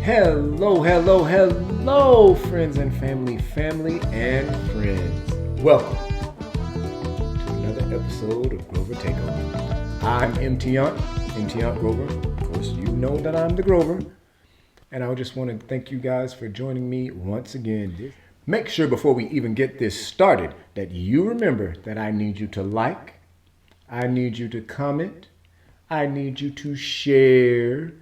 Hello, friends and family and friends. Welcome to another episode of Grover Takeover. I'm MT Aunt Grover. Of course, you know that I'm the Grover. And I just want to thank you guys for joining me once again. Make sure before we even get this started that you remember that I need you to like, I need you to comment, I need you to share,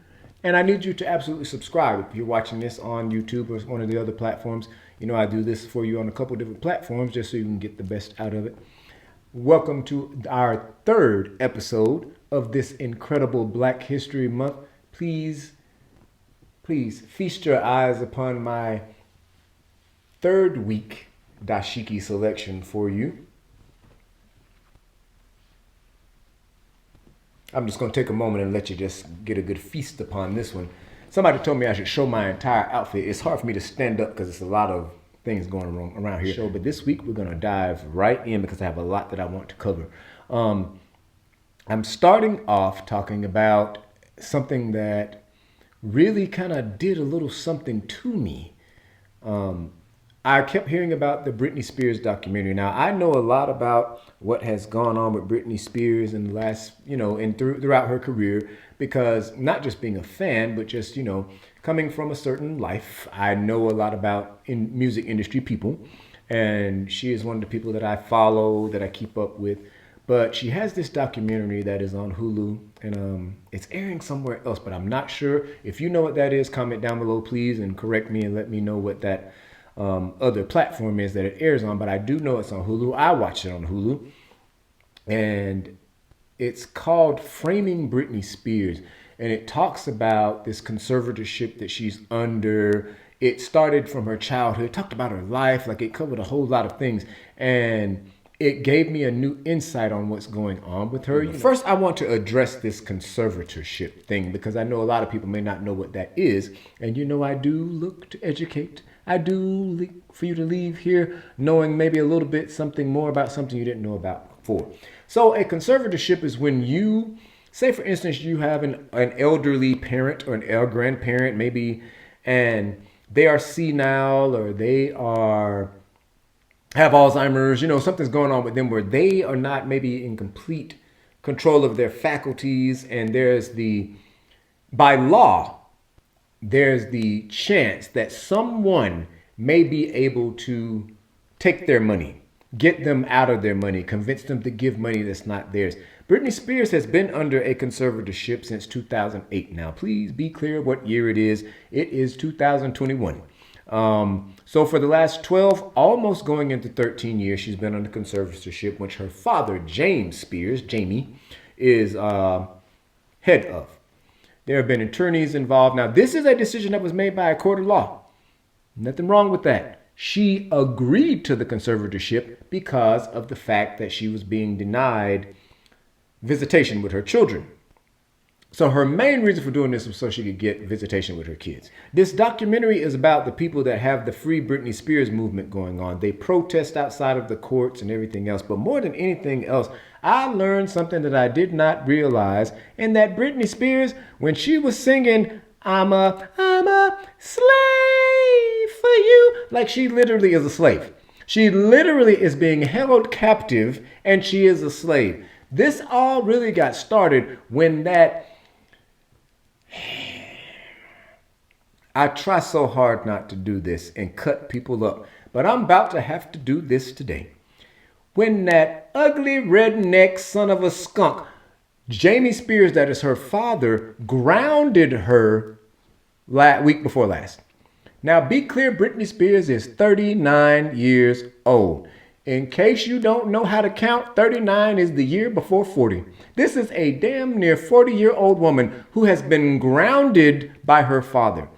and I need you to absolutely subscribe. If you're watching this on YouTube or one of the other platforms, you know I do this for you on a couple different platforms just so you can get the best out of it. Welcome to our third episode of this incredible Black History Month. Please feast your eyes upon my third week dashiki selection for you. I'm just going to take a moment and let you just get a good feast upon this one. Somebody told me I should show my entire outfit. It's hard for me to stand up because it's a lot of things going on around here. But this week we're going to dive right in because I have a lot that I want to cover. I'm starting off talking about something that really kind of did a little something to me. I kept hearing about the Britney Spears documentary. Now, I know a lot about what has gone on with Britney Spears in the last, and throughout her career, because not just being a fan, but just, coming from a certain life. I know a lot about in music industry people, and she is one of the people that I follow, that I keep up with. But she has this documentary that is on Hulu, and it's airing somewhere else, but I'm not sure. If you know what that is, comment down below, please, and correct me and let me know what that other platform is that it airs on. But I do know it's on Hulu. I watched it on Hulu, and it's called Framing Britney Spears, and it talks about this conservatorship that she's under. It started from her childhood. It talked about her life. Like, it covered a whole lot of things, and it gave me a new insight on what's going on with her. First, I want to address this conservatorship thing because I know a lot of people may not know what that is. And I do look to educate. I do look for you to leave here knowing maybe a little bit something more about something you didn't know about before. So a conservatorship is when you, say for instance, you have an elderly parent or an grandparent maybe, and they are senile or they have Alzheimer's, something's going on with them where they are not maybe in complete control of their faculties. And by law, there's the chance that someone may be able to take their money, get them out of their money, convince them to give money that's not theirs. Britney Spears has been under a conservatorship since 2008. Now, please be clear what year it is. It is 2021. So for the last 12, almost going into 13 years, she's been under conservatorship, which her father, Jamie, is head of. There have been attorneys involved. Now, this is a decision that was made by a court of law. Nothing wrong with that. She agreed to the conservatorship because of the fact that she was being denied visitation with her children. So her main reason for doing this was so she could get visitation with her kids. This documentary is about the people that have the Free Britney Spears movement going on. They protest outside of the courts and everything else. But more than anything else, I learned something that I did not realize, and that Britney Spears, when she was singing, I'm a slave for you, like, she literally is a slave. She literally is being held captive, and she is a slave. This all really got started when I try so hard not to do this and cut people up, but I'm about to have to do this today. When that ugly redneck son of a skunk, Jamie Spears, that is her father, grounded her week before last. Now, be clear, Britney Spears is 39 years old. In case you don't know how to count, 39 is the year before 40. This is a damn near 40-year-old woman who has been grounded by her father.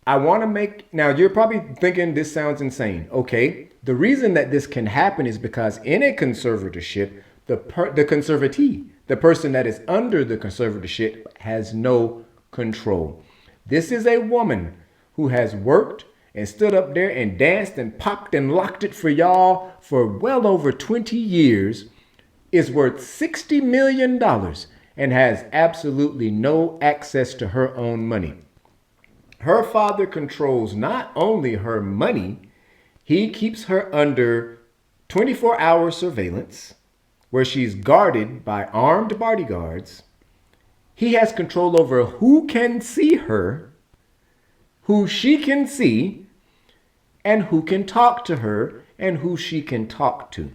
Now you're probably thinking this sounds insane. Okay, the reason that this can happen is because in a conservatorship, the conservatee, the person that is under the conservatorship, has no control. This is a woman who has worked and stood up there and danced and popped and locked it for y'all for well over 20 years, is worth $60 million and has absolutely no access to her own money. Her father controls not only her money, he keeps her under 24-hour surveillance where she's guarded by armed bodyguards. He has control over who can see her, who she can see, and who can talk to her, and who she can talk to.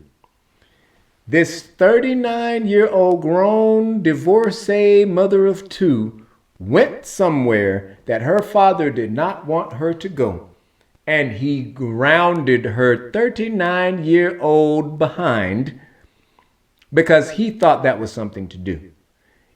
This 39-year-old grown divorcee mother of two went somewhere that her father did not want her to go, and he grounded her 39-year-old behind because he thought that was something to do.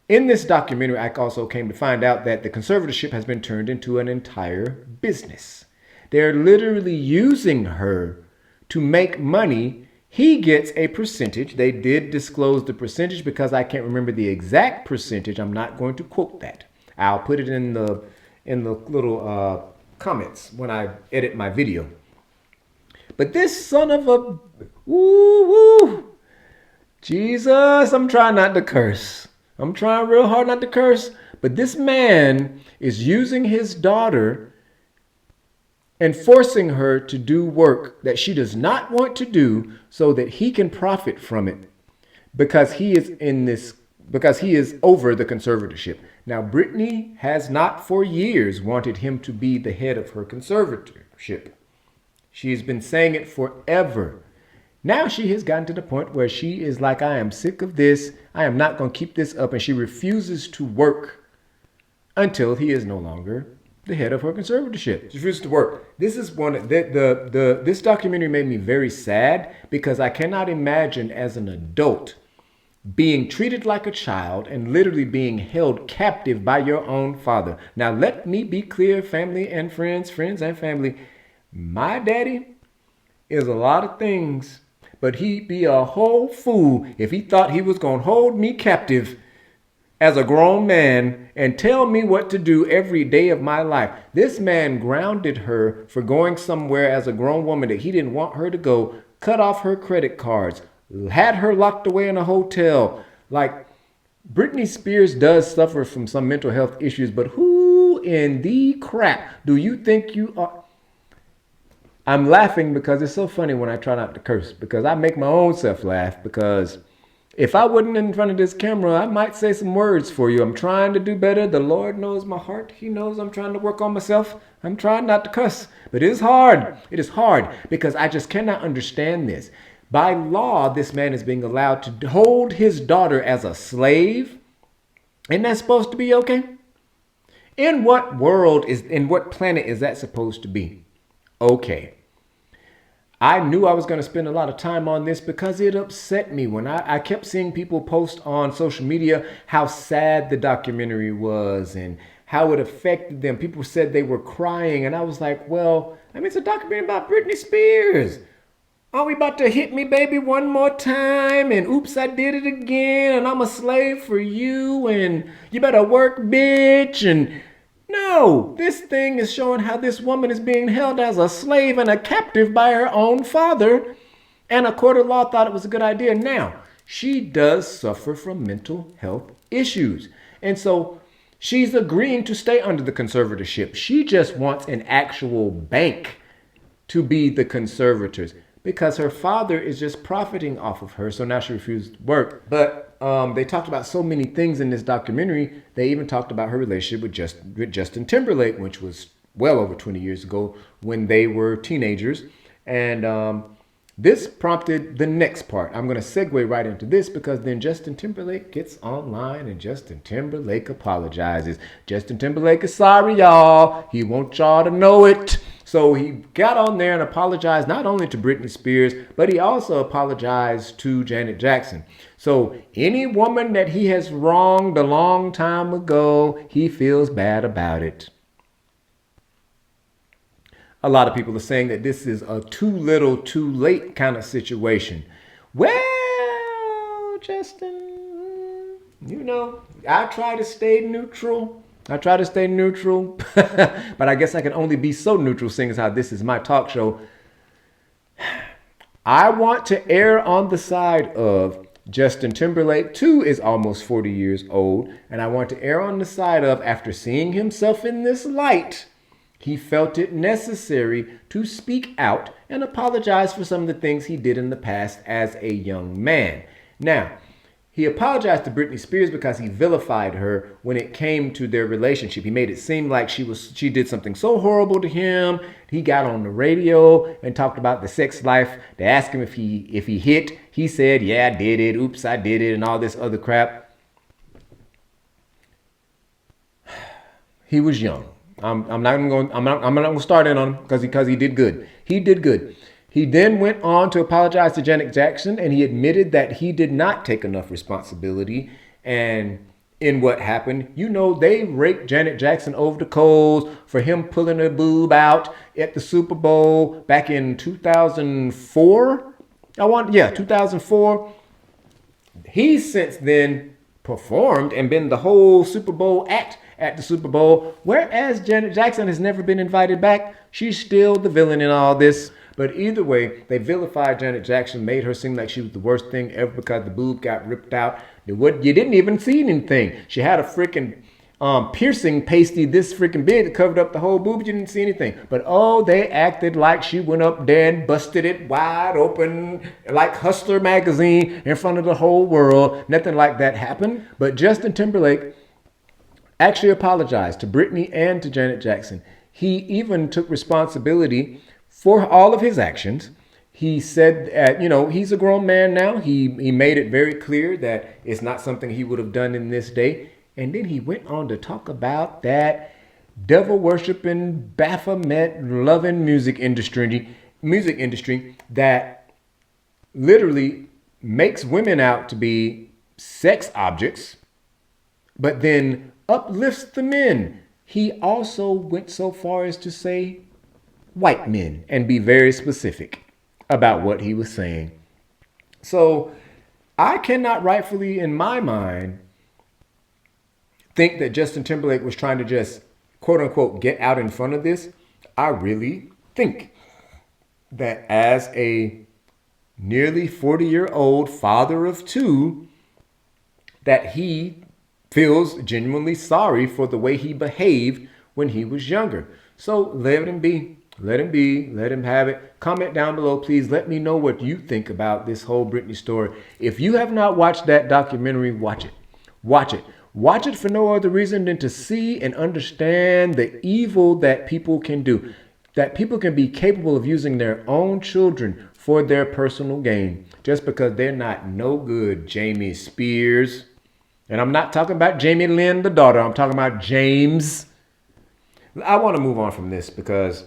In this documentary, I also came to find out that the conservatorship has been turned into an entire business. They're literally using her to make money. He gets a percentage. They did disclose the percentage because I can't remember the exact percentage. I'm not going to quote that. I'll put it in the little comments when I edit my video. But this son of a Jesus, I'm trying not to curse. I'm trying real hard not to curse. But this man is using his daughter and forcing her to do work that she does not want to do so that he can profit from it because he is over the conservatorship. Now, Britney has not for years wanted him to be the head of her conservatorship. She's been saying it forever. Now she has gotten to the point where she is like, I am sick of this. I am not going to keep this up. And she refuses to work until he is no longer the head of her conservatorship. She refuses to work. This is this documentary made me very sad because I cannot imagine as an adult being treated like a child and literally being held captive by your own father. Now, let me be clear, family and friends and family. My daddy is a lot of things, but he'd be a whole fool if he thought he was going to hold me captive as a grown man and tell me what to do every day of my life. This man grounded her for going somewhere as a grown woman that he didn't want her to go, cut off her credit cards, had her locked away in a hotel. Like, Britney Spears does suffer from some mental health issues, but who in the crap do you think you are? I'm laughing because it's so funny when I try not to curse, because I make my own self laugh, because if I wasn't in front of this camera, I might say some words for you. I'm trying to do better. The Lord knows my heart. He knows I'm trying to work on myself. I'm trying not to cuss, but it is hard. It is hard because I just cannot understand this. By law, this man is being allowed to hold his daughter as a slave. Isn't that supposed to be okay? In what planet is that supposed to be okay? I knew I was going to spend a lot of time on this because it upset me when I kept seeing people post on social media how sad the documentary was and how it affected them. People said they were crying, and I was like, well, I mean, it's a documentary about Britney Spears. Are we about to hit me, baby, one more time? And oops, I did it again. And I'm a slave for you. And you better work, bitch. And no, this thing is showing how this woman is being held as a slave and a captive by her own father. And a court of law thought it was a good idea. Now, she does suffer from mental health issues. And so she's agreeing to stay under the conservatorship. She just wants an actual bank to be the conservators, because her father is just profiting off of her. So now she refused to work. But they talked about so many things in this documentary. They even talked about her relationship with Justin Timberlake, which was well over 20 years ago when they were teenagers. And this prompted the next part. I'm going to segue right into this because then Justin Timberlake gets online and Justin Timberlake apologizes. Justin Timberlake is sorry, y'all. He wants y'all to know it. So he got on there and apologized not only to Britney Spears, but he also apologized to Janet Jackson. So any woman that he has wronged a long time ago, he feels bad about it. A lot of people are saying that this is a too little, too late kind of situation. Well, Justin, you know, I try to stay neutral. But I guess I can only be so neutral, seeing as how this is my talk show. I want to err on the side of Justin Timberlake, too, is almost 40 years old. And I want to err on the side of, after seeing himself in this light, he felt it necessary to speak out and apologize for some of the things he did in the past as a young man. Now, he apologized to Britney Spears because he vilified her when it came to their relationship. He made it seem like she did something so horrible to him. He got on the radio and talked about the sex life. They asked him if he hit. He said, "Yeah, I did it. Oops, I did it," and all this other crap. He was young. I'm not gonna start in on him because he did good. He did good. He then went on to apologize to Janet Jackson, and he admitted that he did not take enough responsibility and in what happened. You know, they raked Janet Jackson over the coals for him pulling her boob out at the Super Bowl back in 2004. 2004. He's since then performed and been the whole Super Bowl act at the Super Bowl, whereas Janet Jackson has never been invited back. She's still the villain in all this. But either way, they vilified Janet Jackson, made her seem like she was the worst thing ever because the boob got ripped out. You didn't even see anything. She had a freaking piercing pasty this freaking big that covered up the whole boob. You didn't see anything. But they acted like she went up there and busted it wide open like Hustler magazine in front of the whole world. Nothing like that happened. But Justin Timberlake actually apologized to Britney and to Janet Jackson. He even took responsibility for all of his actions. He said, he's a grown man now. He made it very clear that it's not something he would have done in this day. And then he went on to talk about that devil-worshipping, Baphomet-loving music industry that literally makes women out to be sex objects, but then uplifts the men. He also went so far as to say white men and be very specific about what he was saying. So I cannot rightfully, in my mind, think that Justin Timberlake was trying to just, quote unquote, get out in front of this. I really think that as a nearly 40-year-old father of two, that he feels genuinely sorry for the way he behaved when he was younger. So let him be. Let him be. Let him have it. Comment down below, please. Let me know what you think about this whole Britney story. If you have not watched that documentary, watch it. Watch it. Watch it for no other reason than to see and understand the evil that people can do. That people can be capable of using their own children for their personal gain. Just because they're not no good, Jamie Spears. And I'm not talking about Jamie Lynn, the daughter. I'm talking about James. I want to move on from this because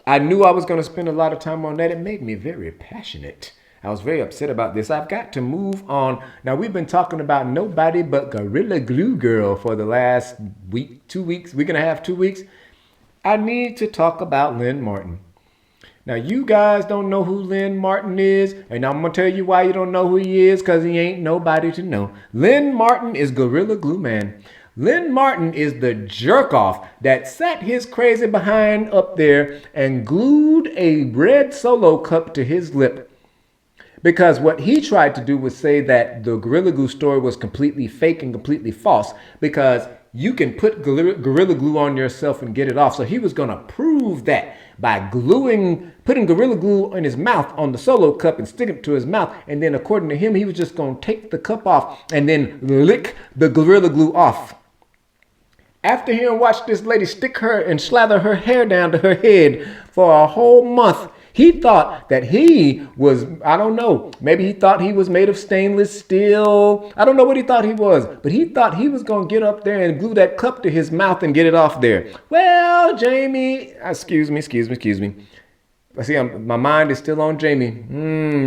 I knew I was going to spend a lot of time on that. It made me very passionate. I was very upset about this. I've got to move on. Now, we've been talking about nobody but Gorilla Glue Girl for the last week, 2 weeks, week and a half, 2 weeks. I need to talk about Lynn Martin. Now, you guys don't know who Lynn Martin is, and I'm going to tell you why you don't know who he is, because he ain't nobody to know. Lynn Martin is Gorilla Glue Man. Lynn Martin is the jerk-off that sat his crazy behind up there and glued a red Solo cup to his lip. Because what he tried to do was say that the Gorilla Glue story was completely fake and completely false, because you can put Gorilla Glue on yourself and get it off. So he was going to prove that by putting Gorilla Glue in his mouth on the Solo cup and sticking it to his mouth. And then according to him, he was just going to take the cup off and then lick the Gorilla Glue off. After he watched this lady stick her and slather her hair down to her head for a whole month, he thought that he was, I don't know, maybe he thought he was made of stainless steel. I don't know what he thought he was, but he thought he was going to get up there and glue that cup to his mouth and get it off there. Well, Jamie, excuse me. I see, my mind is still on Jamie.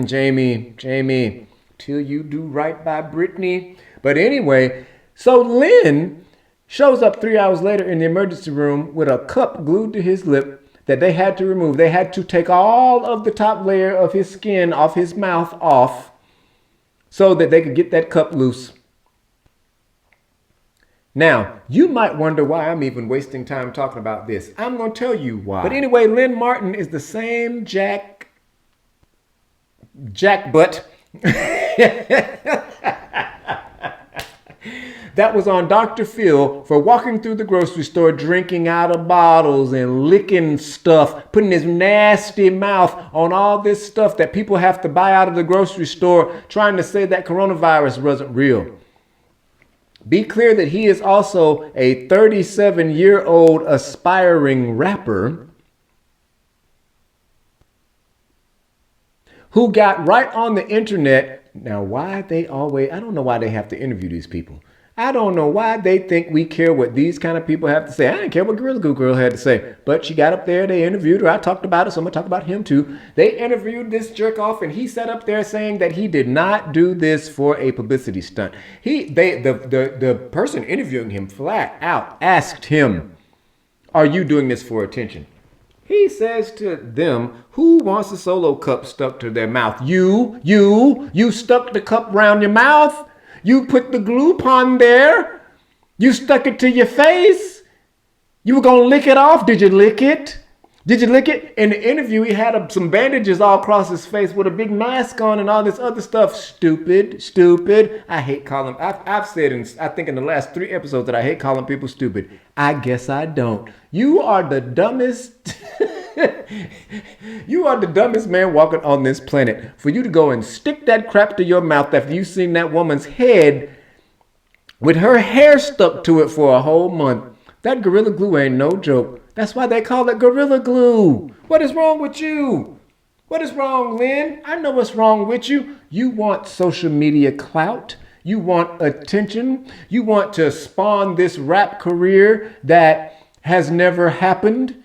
Jamie, till you do right by Britney. But anyway, so Lynn shows up 3 hours later in the emergency room with a cup glued to his lip that they had to remove. They had to take all of the top layer of his skin off his mouth off so that they could get that cup loose. Now, you might wonder why I'm even wasting time talking about this. I'm going to tell you why. But anyway, Lynn Martin is the same jackbutt. that was on Dr. Phil for walking through the grocery store, drinking out of bottles and licking stuff, putting his nasty mouth on all this stuff that people have to buy out of the grocery store, trying to say that coronavirus wasn't real. Be clear that he is also a 37-year-old aspiring rapper who got right on the internet. Now, I don't know why they have to interview these people. I don't know why they think we care what these kind of people have to say. I didn't care what Gorilla Glue Girl had to say. But she got up there, they interviewed her. I talked about it, so I'm going to talk about him too. They interviewed this jerk off, and he sat up there saying that he did not do this for a publicity stunt. The person interviewing him flat out asked him, "Are you doing this for attention?" He says to them, "Who wants a Solo cup stuck to their mouth? You stuck the cup around your mouth? You put the glue upon there? You stuck it to your face? You were going to lick it off? Did you lick it? Did you lick it?" In the interview, he had some bandages all across his face with a big mask on and all this other stuff. Stupid. I hate calling. I've said, I think in the last 3 episodes, that I hate calling people stupid. I guess I don't. You are the dumbest. You are the dumbest man walking on this planet. For you to go and stick that crap to your mouth after you've seen that woman's head with her hair stuck to it for a whole month. That Gorilla Glue ain't no joke. That's why they call it Gorilla Glue. What is wrong with you? What is wrong, Lynn? I know what's wrong with you. You want social media clout. You want attention. You want to spawn this rap career that has never happened.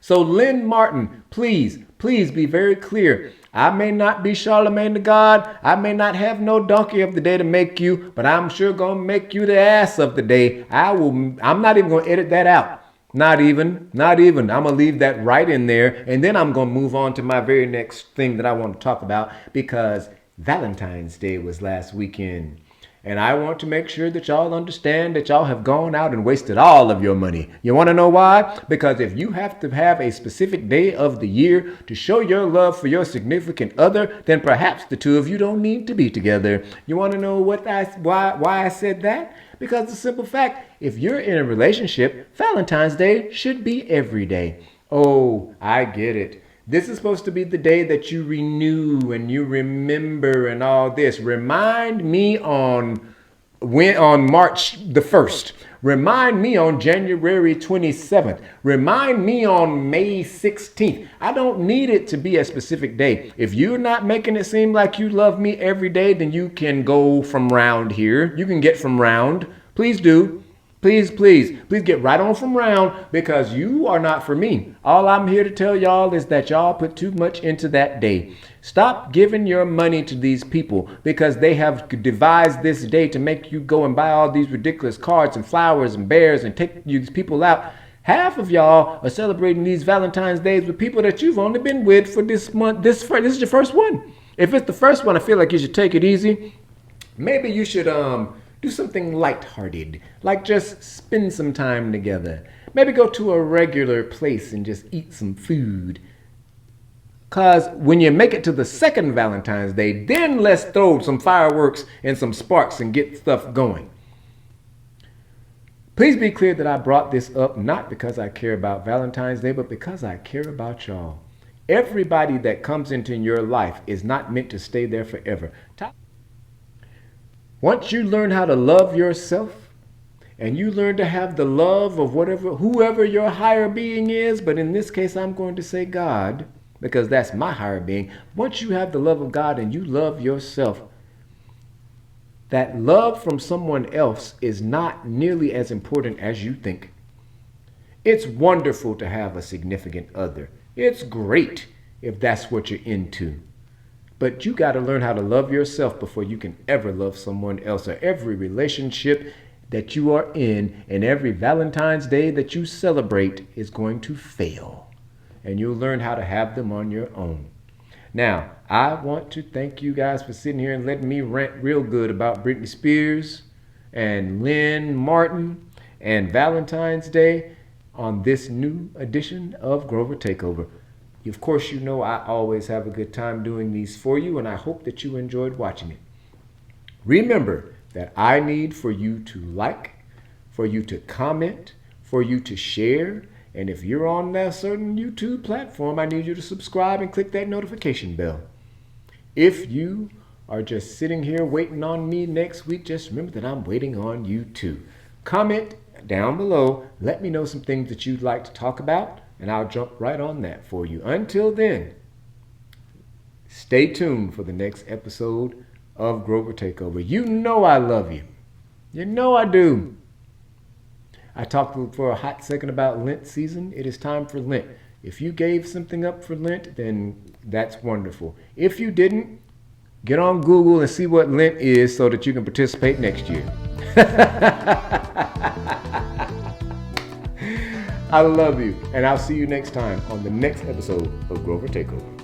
So Lynn Martin, please be very clear. I may not be Charlemagne the God. I may not have no donkey of the day to make you, but I'm sure gonna make you the ass of the day. I'm not even gonna edit that out. Not even. I'm gonna leave that right in there. And then I'm gonna move on to my very next thing that I want to talk about, because Valentine's Day was last weekend. And I want to make sure that y'all understand that y'all have gone out and wasted all of your money. You want to know why? Because if you have to have a specific day of the year to show your love for your significant other, then perhaps the two of you don't need to be together. You want to know why I said that? Because the simple fact, if you're in a relationship, Valentine's Day should be every day. Oh, I get it. This is supposed to be the day that you renew and you remember and all this. Remind me on March the 1st. Remind me on January 27th. Remind me on May 16th. I don't need it to be a specific day. If you're not making it seem like you love me every day, then you can go from round here. You can get from round. Please do. Please get right on from round, because you are not for me. All I'm here to tell y'all is that y'all put too much into that day. Stop giving your money to these people because they have devised this day to make you go and buy all these ridiculous cards and flowers and bears and take these people out. Half of y'all are celebrating these Valentine's Days with people that you've only been with for this month. This is your first one. If it's the first one, I feel like you should take it easy. Maybe you should do something lighthearted, like just spend some time together. Maybe go to a regular place and just eat some food. Because when you make it to the second Valentine's Day, then let's throw some fireworks and some sparks and get stuff going. Please be clear that I brought this up not because I care about Valentine's Day, but because I care about y'all. Everybody that comes into your life is not meant to stay there forever. Once you learn how to love yourself, and you learn to have the love of whoever your higher being is, but in this case I'm going to say God, because that's my higher being. Once you have the love of God and you love yourself, that love from someone else is not nearly as important as you think. It's wonderful to have a significant other. It's great if that's what you're into. But you got to learn how to love yourself before you can ever love someone else. Or every relationship that you are in and every Valentine's Day that you celebrate is going to fail. And you'll learn how to have them on your own. Now, I want to thank you guys for sitting here and letting me rant real good about Britney Spears and Lynn Martin and Valentine's Day on this new edition of Grover Takeover. Of course, you know I always have a good time doing these for you, and I hope that you enjoyed watching it. Remember that I need for you to like, for you to comment, for you to share. And if you're on that certain YouTube platform, I need you to subscribe and click that notification bell. If you are just sitting here waiting on me next week, just remember that I'm waiting on you too. Comment down below. Let me know some things that you'd like to talk about, and I'll jump right on that for you. Until then, stay tuned for the next episode of Grover Takeover. You know I love you. You know I do. I talked for a hot second about Lent season. It is time for Lent. If you gave something up for Lent, then that's wonderful. If you didn't, get on Google and see what Lent is so that you can participate next year. I love you, and I'll see you next time on the next episode of Grover Takeover.